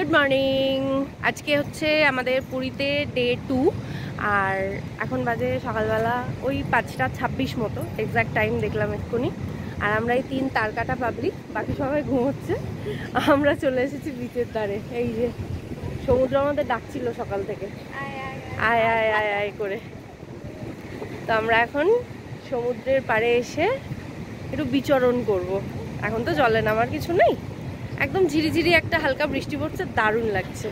Good morning. আজকে হচ্ছে আমাদের পুরীতে ডে 2 আর এখন বাজে সকালবেলা ওই 5:26 মতো, এক্স্যাক্ট টাইম দেখলাম এক্ষুনি। আর আমরা এই 3 তারকাটা পাবলিক, বাকি সবাই ঘুমোচ্ছে। আমরা চলে এসেছি বিচের ধারে। এই যে সমুদ্র আমাদের ডাকছিল সকাল থেকে, আয় আয় আয় আয় করে। তো আমরা এখন সমুদ্রের পাড়ে এসে একটু বিচরণ করব। এখন তো জলে নামার কিছু নেই, একদম ঝিরিঝিরি একটা হালকা বৃষ্টি পড়ছে, দারুণ লাগছে।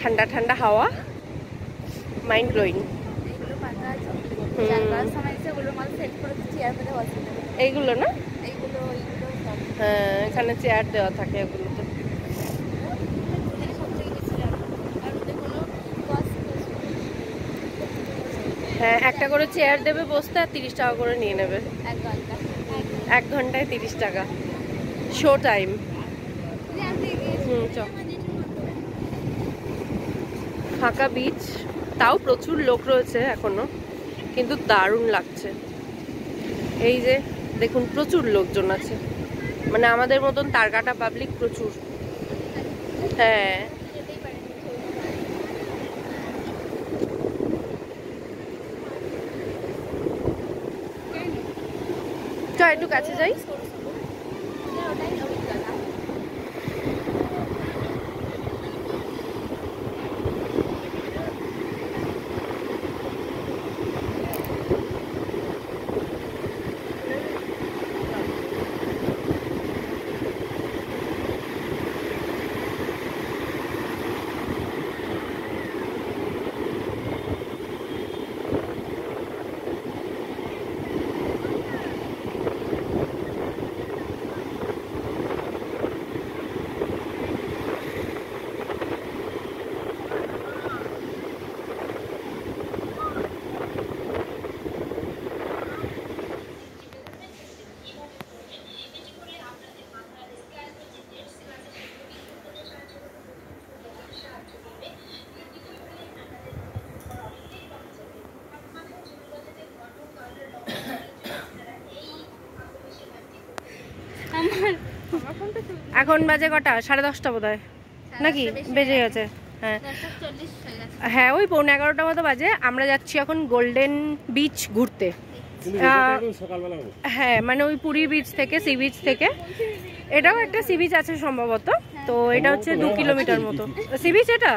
ঠান্ডা ঠান্ডা হাওয়া, মাইন্ড ব্লোয়িং। এইগুলো না, হ্যাঁ এখানে চেয়ার দেওয়া থাকে এগুলোতে। হ্যাঁ একটা করে চেয়ার দেবে বসতে, আর 30 টাকা করে নিয়ে নেবে। 1 ঘন্টায় 30 টাকা, শো টাইম। ফাঁকা বিচ, তাও প্রচুর লোক রয়েছে এখনো, কিন্তু দারুণ লাগছে। এই যে দেখুন প্রচুর লোকজন আছে, মানে আমাদের মতন তারকাটা পাবলিক প্রচুর। হ্যাঁ চল একটু কাছে যাই। এখন বাজে কটা? 10:30 বোধহয়, নাকি বেজে গেছে? হ্যাঁ হ্যাঁ ওই 11:15 মতো বাজে। আমরা যাচ্ছি এখন গোল্ডেন বিচ ঘুরতে। হ্যাঁ মানে ওই পুরী বিচ থেকে, সি বিচ থেকে। এটাও একটা সি বিচ আছে সম্ভবত, তো এটা হচ্ছে 2 কিলোমিটার মতো সি বিচ এটা।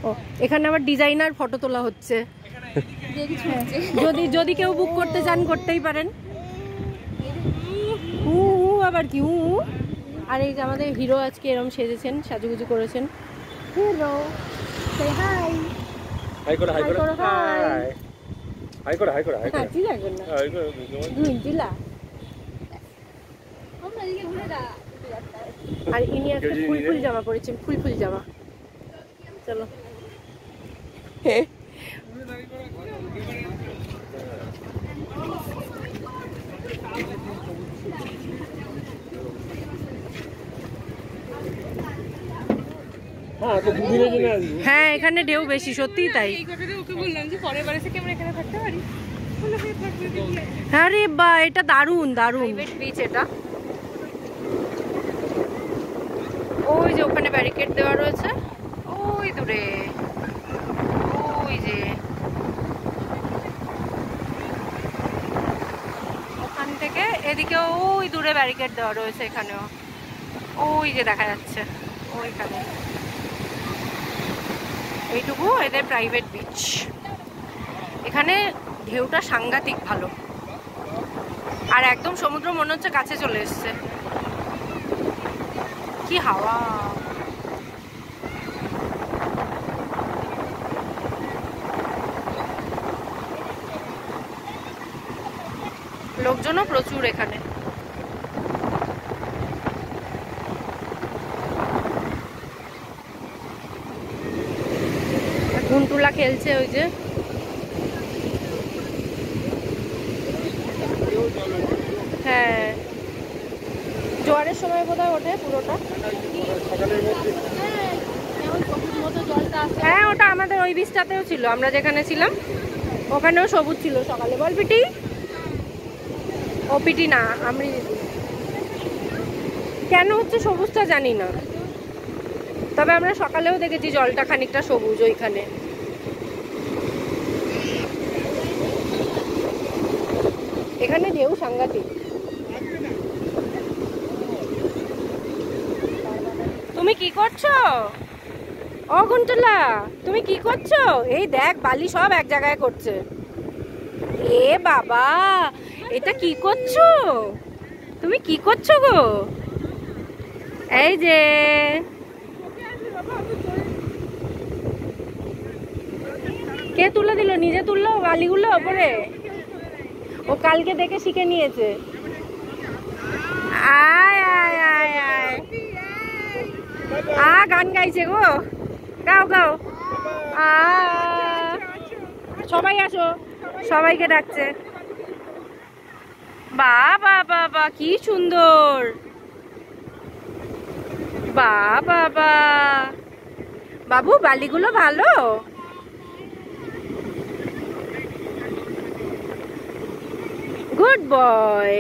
ও এখানে আবার ডিজাইনার ফটো তোলা হচ্ছে, যদি কেউ বুক করতে চান করতেই পারেন। আবার কি আর এই যে আমাদের হিরো আজকে এরকম সেজেছেন, সাজুগুজু করেছেন। হিরো সে হাই হাই করো, হাই করো, হাই হাই করো, হাই করো, হাই করো। কাচি লাগবে না, হাই করো দুইলা। আমরা এদিকে ঘুরে দা। আর ইনি একটা ফুল জামা পরেছেন, ফুল জামা। চলো হে হ্যাঁ এখানে ঢেউ বেশি, সত্যিই তাই। হ্যাঁ রে বা, এটা দারুণ দারুণ বিচ এটা। ওই যে ওখানে ব্যারিকেড দেওয়া রয়েছে, ওই দূরে, ওই যে ওখান থেকে এদিকে ওই দূরে ব্যারিকেড দেওয়া রয়েছে, এখানেও ওই যে দেখা যাচ্ছে ওইখানে। এইটুকু এদের প্রাইভেট বিচ। এখানে ঢেউটা সাংঘাতিক ভালো, আর একদম সমুদ্র মনে হচ্ছে কাছে চলে এসছে। কি হাওয়া! লোকজনও প্রচুর এখানে। ঘুনটুলা খেলছে ওই যে। হ্যাঁ জোয়ারের সময় বোধহয় ওঠে পুরোটা। হ্যাঁ, ওটা আমাদের ওই বীজটাতেও ছিল, আমরা যেখানে ছিলাম ওখানেও সবুজ ছিল সকালে। বল পিটি। ও পিটি না, আমি কেন হচ্ছে সবুজটা জানি না, তবে আমরা সকালেও দেখেছি জলটা খানিকটা সবুজ ওইখানে। এখানে ঢেউ সাংঘাতিক। তুমি কি করছো? ও ঘন্টলা, তুমি কি করছো? এই দেখ বালি সব এক জায়গায় করছে। এ বাবা, এটা কি করছো? তুমি কি করছো গো? এই যে কে তুলে দিল? নিজে তুললো বালিগুলো ওপরে? ও কালকে দেখে শিখে নিয়েছে। আয় আয় আয় আয়, গান গাইছে গো, গাও গাও। সবাই আসো, সবাইকে ডাকছে। বাবা বাবা কি সুন্দর, বাবা বাবু বালিগুলো ভালো। Good boy.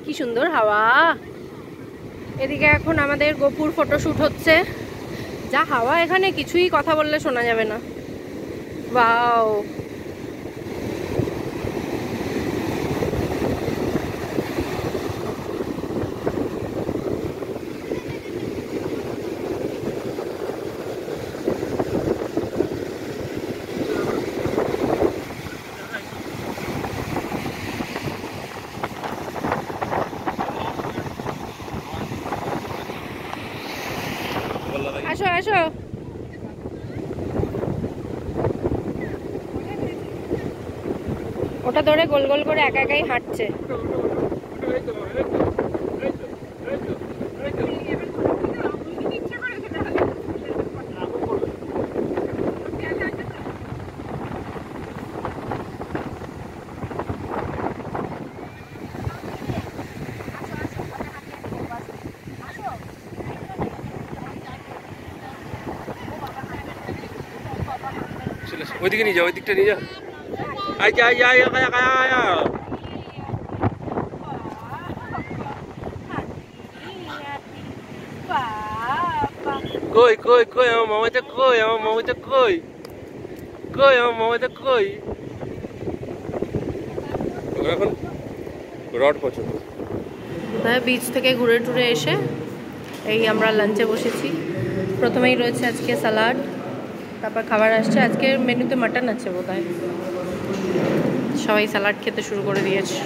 কি সুন্দর হাওয়া। এদিকে এখন আমাদের গোপুর ফটোশুট হচ্ছে। যা হাওয়া এখানে, কিছুই কথা বললে শোনা যাবে না। ওয়াও, আসো আসো। ওটা ধরে গোল গোল করে একা একাই হাঁটছে। ওইদিকে নিয়ে যাও, ওই দিকটা নিয়ে যাও। আয় আয় আয় আয় আয় আয়। কই কই কই আমার মামাটা কই, আমার মামাটা কই, কই আমার মামাটা কই? এখন রড পছন্দ। বিচ থেকে ঘুরে টুরে এসে এই আমরা লাঞ্চে বসেছি। প্রথমেই রয়েছে আজকে স্যালাড, তারপর খাবার আসছে। আজকের মেনুতে মাটন আছে বোধহয়। সবাই স্যালাড খেতে শুরু করে দিয়েছে।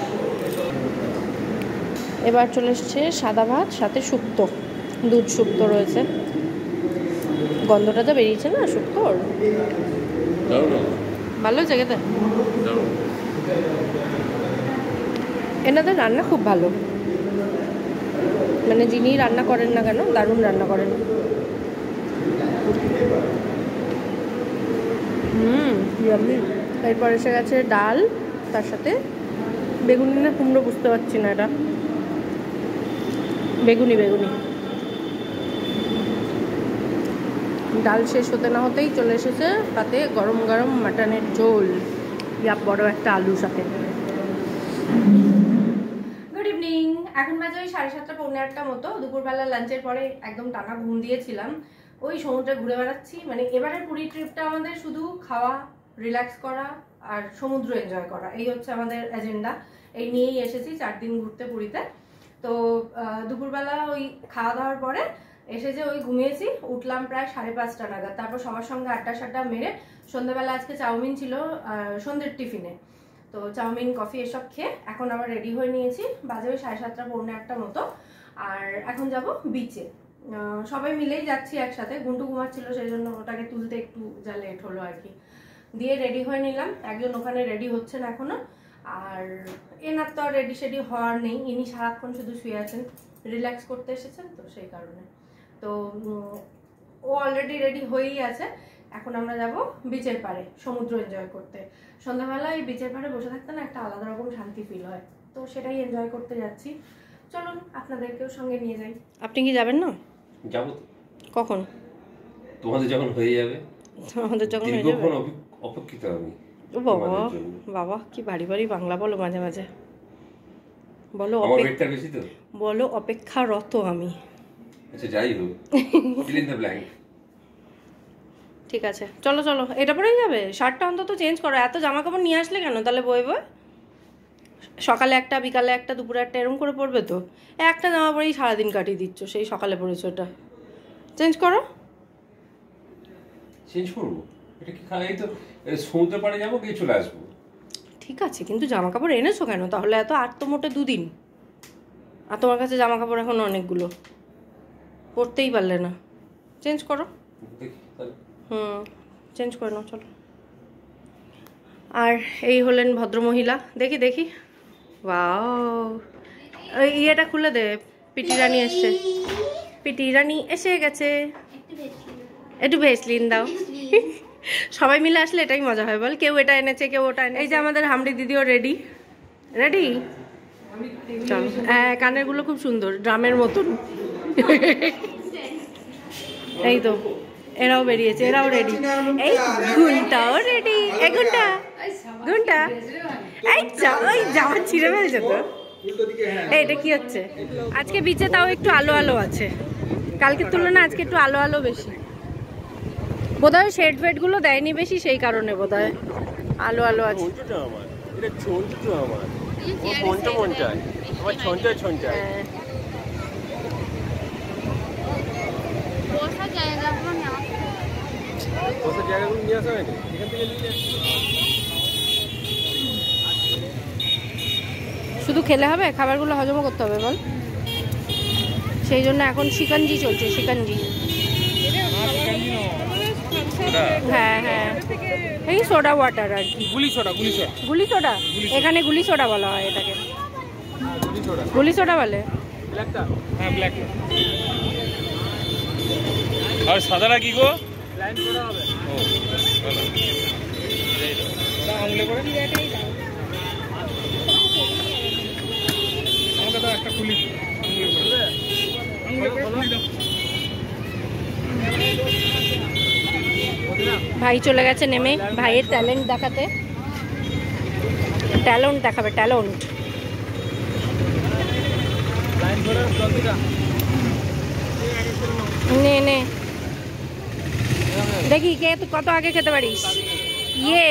এবার চলে এসছে সাদা ভাত, সাথে শুক্তো, দুধ শুক্তো রয়েছে। গন্ধটা তো বেরিয়েছে না শুক্তোর, ভালো জায়গাতে। এনাদের রান্না খুব ভালো, মানে যিনি রান্না করেন না কেন দারুণ রান্না করেন। এরপর এসে গেছে ডাল, তার সাথে বেগুনি না কুমড়ো বুঝতে পারছি না, এটা বেগুনি বেগুনি। ডাল শেষ হতে না হতেই চলে এসেছে তাতে গরম গরম মাটনের ঝোল, ইয়া বড় একটা আলুর সাথে। গুড ইভিনিং, এখন বাজে ওই 7:30 পৌনে 8টার মতো। দুপুরবেলা লাঞ্চের পরে একদম টানা ঘুম দিয়েছিলাম। ওই সমুদ্রে ঘুরে বেড়াচ্ছি। মানে এবারের পুরী ট্রিপটা আমাদের শুধু খাওয়া, রিল্যাক্স করা আর সমুদ্র এনজয় করা, এই হচ্ছে আমাদের এজেন্ডা। এই নিয়েই এসেছি 4 দিন ঘুরতে পুরীতে। তো দুপুরবেলা ওই খাওয়া দাওয়ার পরে এসে যে ওই ঘুমিয়েছি, উঠলাম প্রায় 5:30 নাগাদ। তারপর সবার সঙ্গে আড্ডা সাড্ডা মেরে সন্ধ্যাবেলা আজকে চাউমিন ছিল সন্ধ্যের টিফিনে, তো চাউমিন কফি এসব খেয়ে এখন আবার রেডি হয়ে নিয়েছি। বাজে ওই 7:30 পৌনে 8টা মতো। আর এখন যাব বিচে, সবাই মিলেই যাচ্ছি একসাথে। গুন্টু ঘুমাচ্ছিল, সেই জন্য ওটাকে তুলতে একটু যা লেট হলো আর কি। দিয়ে রেডি হয়ে নিলাম। একজন ওখানে রেডি হচ্ছেন এখনো, আর এনার তো আর রেডি সেডি হওয়ার নেই, ইনি সারাক্ষণ শুধু শুয়ে আছেন, রিল্যাক্স করতে এসেছেন তো সেই কারণে। তো ও অলরেডি রেডি হয়েই আছে। এখন আমরা যাব বিচের পাড়ে সমুদ্র এনজয় করতে। সন্ধ্যাবেলায় বিচের পাড়ে বসে থাকতে না একটা আলাদা রকম শান্তি ফিল হয়, তো সেটাই এনজয় করতে যাচ্ছি। চলুন আপনাদেরকেও সঙ্গে নিয়ে যাই। আপনি কি যাবেন না? যাবো তো। কখন? তোমাদের যখন হয়ে যাবে। আমাদের যখন হয়ে যাবে অপেক্ষিত আমি। ও বাবা, বাবা কি বাড়ি বাড়ি বাংলা বলো মাঝে মাঝে। বলো বেশি তো। বলো অপেক্ষারত আমি। আচ্ছা যাই হোক, fill in the blank। ঠিক আছে, চলো চলো, এটা পরেই যাবে। শার্টটা অন্তত চেঞ্জ করো, এত জামা কাপড় নিয়ে আসলে কেন তাহলে? বই বই সকালে একটা, বিকালে একটা, দুপুরে একটা, এরকম করে পরবে তো? একটা জামা পরেই সারাদিন কাটিয়ে দিচ্ছ, সেই সকালে পরেছো ওটা। চেঞ্জ করো। চেঞ্জ করবো? এটা কি খাই তো সমুদ্র পাড়ে যাবো, গিয়ে চলে আসবো। ঠিক আছে, কিন্তু জামা কাপড় এনেছো কেন তাহলে? এত আর তো মোটে 2 দিন, আর তোমার কাছে জামা কাপড় এখন অনেকগুলো, পরতেই পারলে না। চেঞ্জ করো। চেঞ্জ করে নাও, চলো। আর এই হলেন ভদ্রমহিলা। দেখি দেখি, ওয়াও, ওই ইয়েটা খুলে দে। পিটি রানী এসছে, পিটি রানী এসে গেছে। একটু ভেসলিন দাও। সবাই মিলে আসলে এটাই মজা হয়, বল। কেউ এটা এনেছে, কেউ ওটা এনেছে। এই যে আমাদের হামড়ি দিদিও রেডি রেডি। চলো, হ্যাঁ, কানের গুলো খুব সুন্দর, ড্রামের মতন। এই তো এরাও বেরিয়েছে, এরাও রেডি। এই গুনটাও রেডি। এই গুনটা, গুনটা, এই জামা ছিঁড়ে ফেলছে তো। এটা কি হচ্ছে? আজকে বিচে তাও একটু আলো আলো আছে, কালকের তুলনায় আজকে একটু আলো আলো বেশি। বোধহয় শেড ফেড গুলো দেয়নি বেশি, সেই কারণে বোধহয় আলো আলো আছে। শুধু খেলে হবে, খাবারগুলো হজম করতে হবে, বল। সেই জন্য এখন শিকঞ্জি চলছে, শিকঞ্জি। হ্যাঁ হ্যাঁ, এই সোডা ওয়াটার আর কি, গুলি সোডা। গুলি সোডা, এখানে গুলি সোডা বলা হয় এটাকে। গুলি সোডা বলে। আর সাদাটা কি গো? ভাই চলে গেছে নেমে, ভাইয়ের ট্যালেন্ট দেখাতে। ট্যালেন্ট দেখাবে, ট্যালেন্ট। নে নে, দেখি কে কত আগে খেতে পারিস। ইয়ে